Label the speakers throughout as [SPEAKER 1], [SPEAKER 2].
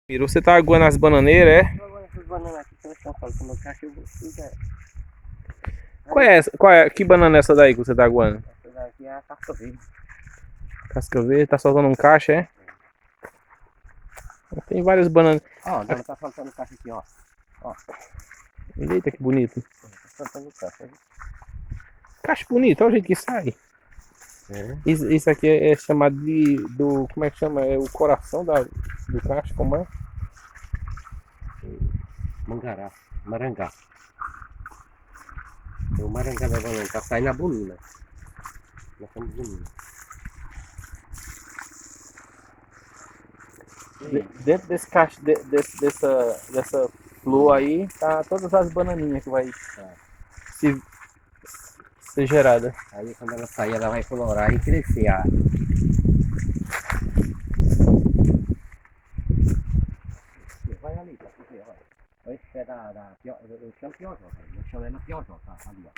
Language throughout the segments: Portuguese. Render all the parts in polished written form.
[SPEAKER 1] Miro, você tá aguando as bananeiras, é?
[SPEAKER 2] Agora essas bananas aqui que elas estão faltando no caixa, eu vou cuidar.
[SPEAKER 1] Qual é essa? Que banana é essa daí que você tá aguando?
[SPEAKER 2] Essa daqui é a casca verde.
[SPEAKER 1] Casca verde, tá soltando um caixa, é? Tem várias bananas.
[SPEAKER 2] Ó, agora tá faltando caixa aqui, ó. Ó,
[SPEAKER 1] Eita, que bonito.
[SPEAKER 2] tá faltando caixa.
[SPEAKER 1] Caixa bonito, olha o jeito que sai.
[SPEAKER 2] É.
[SPEAKER 1] Isso aqui é chamado do. Como é que chama? É o coração do caixa, como é?
[SPEAKER 2] Mangará, marangá. É o marangá da banana, tá saindo a bonina. Nós estamos bonina.
[SPEAKER 1] Dentro desse caixa, dessa flor aí, tá todas as bananinhas que vai se, ser gerada.
[SPEAKER 2] Aí quando ela sair, ela vai colorar e crescer a. Vai ali, pra você ver, olha. Esse é eu chamo piojota, eu chamo ela piojota, ali, ó.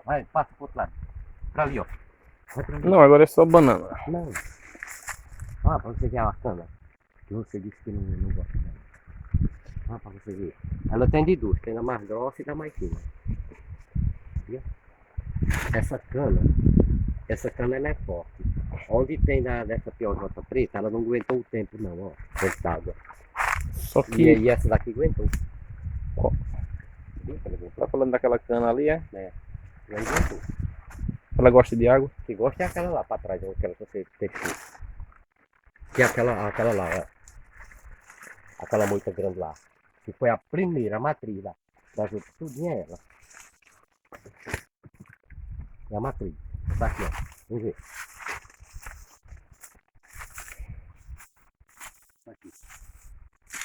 [SPEAKER 2] Vai, passa pro outro lado. Pra ali, ó. Vai pra ali.
[SPEAKER 1] Não, agora é só banana.
[SPEAKER 2] Não. Ah, pra você ver a cana. Que você disse que não gosta dela. Ah, pra você ver. Ela tem de duas, tem da mais grossa e da mais fina. Viu? Essa cana ela é forte. Onde tem dessa piojota preta, ela não aguentou o tempo não, ó. Dentro d'água.
[SPEAKER 1] Só
[SPEAKER 2] E
[SPEAKER 1] que.
[SPEAKER 2] aí essa daqui aguentou.
[SPEAKER 1] Ó,
[SPEAKER 2] Viu? Ela aguentou.
[SPEAKER 1] tá falando daquela cana ali, é?
[SPEAKER 2] Ela aguentou.
[SPEAKER 1] Ela gosta de água.
[SPEAKER 2] Que gosta é aquela lá pra trás, aquela que você testou. Que é aquela lá, ó. Aquela moita grande lá. Que foi a primeira matriz lá. Das outras tudinho é ela. É a matriz. Tá aqui, ó. Vamos ver. Tá aqui.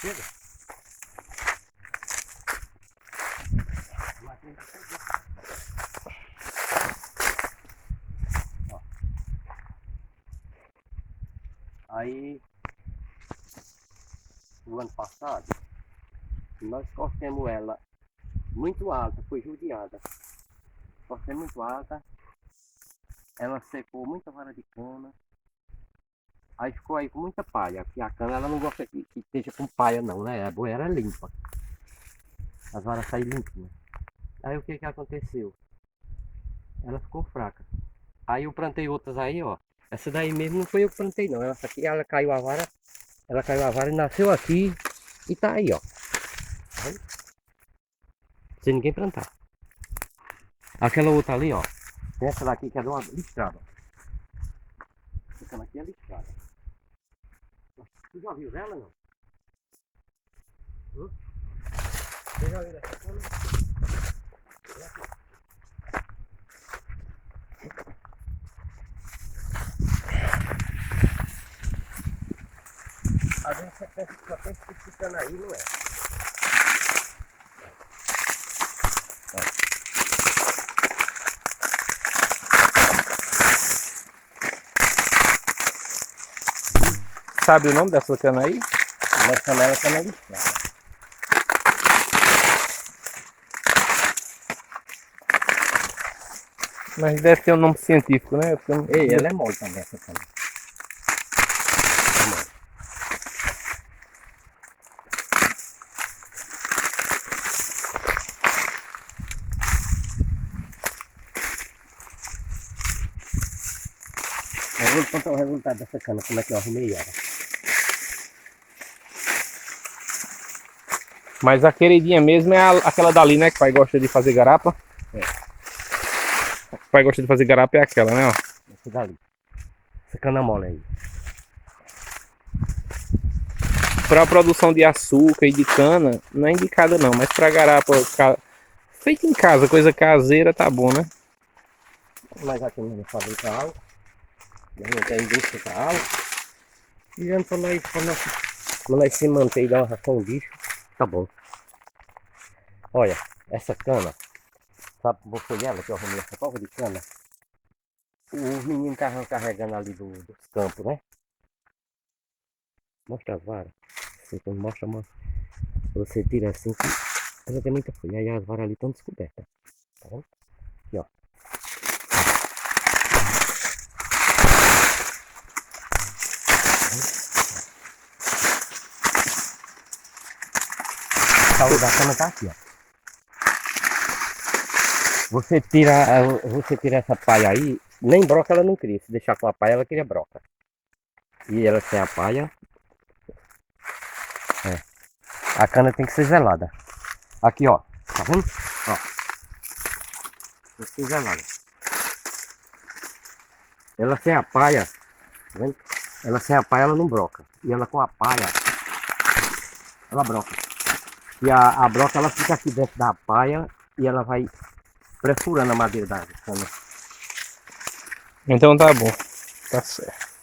[SPEAKER 2] Chega. A matriz tá aqui. Ó. Aí, no ano passado, nós cortamos ela muito alta, foi judiada. Cortamos muito alta. Ela secou muita vara de cana. Aí ficou aí com muita palha. Porque a cana ela não gosta que esteja com palha não, né? A boeira é limpa. As varas saem limpinhas. Aí o que que aconteceu? Ela ficou fraca. Aí eu plantei outras aí, ó. Essa daí mesmo não foi eu que plantei não. Essa aqui ela caiu a vara. Ela caiu a vara e nasceu aqui. E tá aí, ó. Tá vendo? Sem ninguém plantar. Aquela outra ali, ó. Tem essa daqui que é de uma listrada. Essa daqui é listrada. Tu já viu ela não? Você já viu essa cana? Às vezes você pensa que só tem que ficando aí, não é?
[SPEAKER 1] Sabe o nome dessa cana aí?
[SPEAKER 2] Nós chamamos ela cana listrada.
[SPEAKER 1] Mas deve ter um nome científico, né?
[SPEAKER 2] Ei, ela é mole também essa cana. É mole. Eu vou contar o resultado dessa cana, como é que eu arrumei ela.
[SPEAKER 1] Mas a queridinha mesmo é aquela dali, né? Que o pai gosta de fazer garapa.
[SPEAKER 2] É.
[SPEAKER 1] O pai gosta de fazer garapa é aquela, né? Ó.
[SPEAKER 2] Essa dali. Essa cana mole aí.
[SPEAKER 1] Para produção de açúcar e de cana, não é indicada não. Mas para garapa feita em casa, coisa caseira, tá bom, né?
[SPEAKER 2] Mas aqui não fabrica álcool. Não tem indústria para álcool. E já para nós se manter e dar uma ração de bicho, tá bom. Olha, essa cana, sabe como foi ela que eu arrumei essa cova de cana? Os meninos estavam carregando ali dos campos, né? Mostra as varas. Você quando mostra, você tira assim, ela tem muita folha. Aí as varas ali estão descobertas. Tá vendo? Aqui, ó. caule da cana tá aqui, ó. Você tira essa paia aí, nem broca ela não cria. Se deixar com a paia, ela cria broca. E ela sem a paia, a cana tem que ser zelada. Aqui, ó. Tá vendo? Ó. Tem que ser zelada. Ela sem a paia, tá vendo? Ela sem a paia, ela não broca. E ela com a paia, ela broca. E a broca, ela fica aqui dentro da paia e ela vai perfurando a madeira da cana.
[SPEAKER 1] Então tá bom. Tá certo.